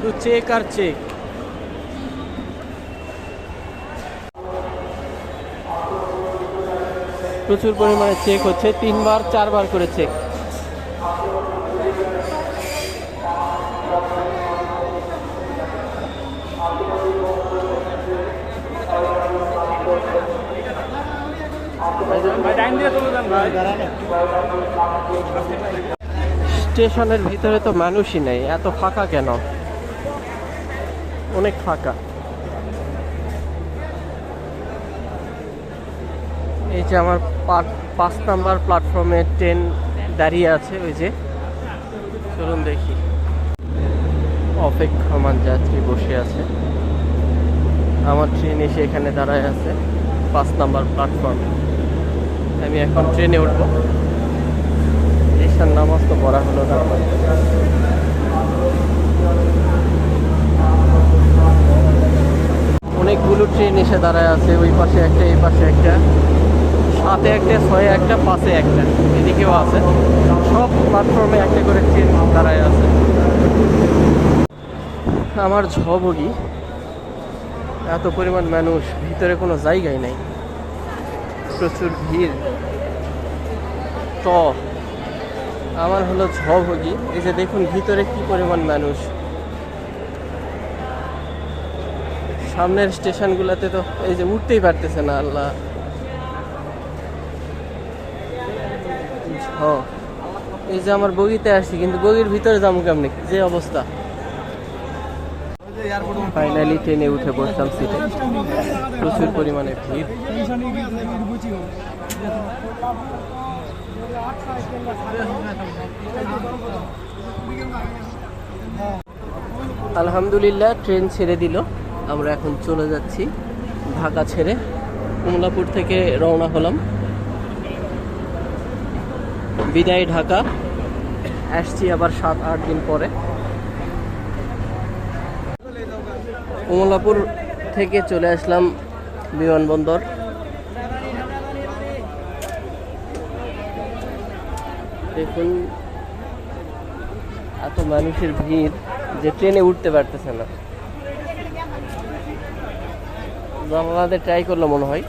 শুধু চেক আর চেক। প্রচুর পরিমাণে চেক হচ্ছে, 3বার 4বার করে চেক। স্টেশনের ভিতরে তো মানুষই নেই, এত ফাঁকা কেন? অনেক ফাঁকা। এই যে আমার 5 নাম্বার প্ল্যাটফর্মে ট্রেন দাঁড়িয়ে আছে, ওই যে, চলুন দেখি। অপেক্ষমান যাত্রী বসে আছে, আমার ট্রেন এসে এখানে দাঁড়ায় আছে 5 নাম্বার প্ল্যাটফর্মে। আমি এখন ট্রেনে উঠবো। ঈশান নামাজ তো পড়া হলো না। অনেকগুলো ট্রেন এসে দাঁড়ায় আছে, ওই পাশে একটা, এই পাশে একটা, 7-এ একটা, 6-এ একটা, 5-এ একটা, এদিকেও আছে। সব প্ল্যাটফর্মে একটা করে ট্রেন দাঁড়ায় আছে। আমার ঝবগি, এত পরিমাণ মানুষ, ভিতরে কোনো জায়গাই নাই, প্রচুর ভিড়। তো আমার হলো ঝবগি। এই যে দেখুন ভিতরে কি পরিমাণ মানুষ। সামনের স্টেশনগুলোতে তো এই যে উঠতেই পারতেছে না। আল্লাহ, এই যে আমার বগিতে আসছি, কিন্তু বগির ভিতরে যাবো কেমনি, যে অবস্থা। ফাইনালি ট্রেনে উঠে বসলাম সিটে, প্রচুর পরিমাণে ভিড়। আলহামদুলিল্লাহ ট্রেন ছেড়ে দিল, আমরা এখন চলে যাচ্ছি ঢাকা ছেড়ে। কমলাপুর থেকে রওনা হলাম, বিদায় ঢাকা। আসছি আবার 7-8 দিন পরে। কমলাপুর থেকে চলে আসলাম বিমানবন্দর। দেখুন এত মানুষের ভিড় যে ট্রেনে উঠতে পারতেছে না। জানালাতে ট্রাই করলো মনে হয়।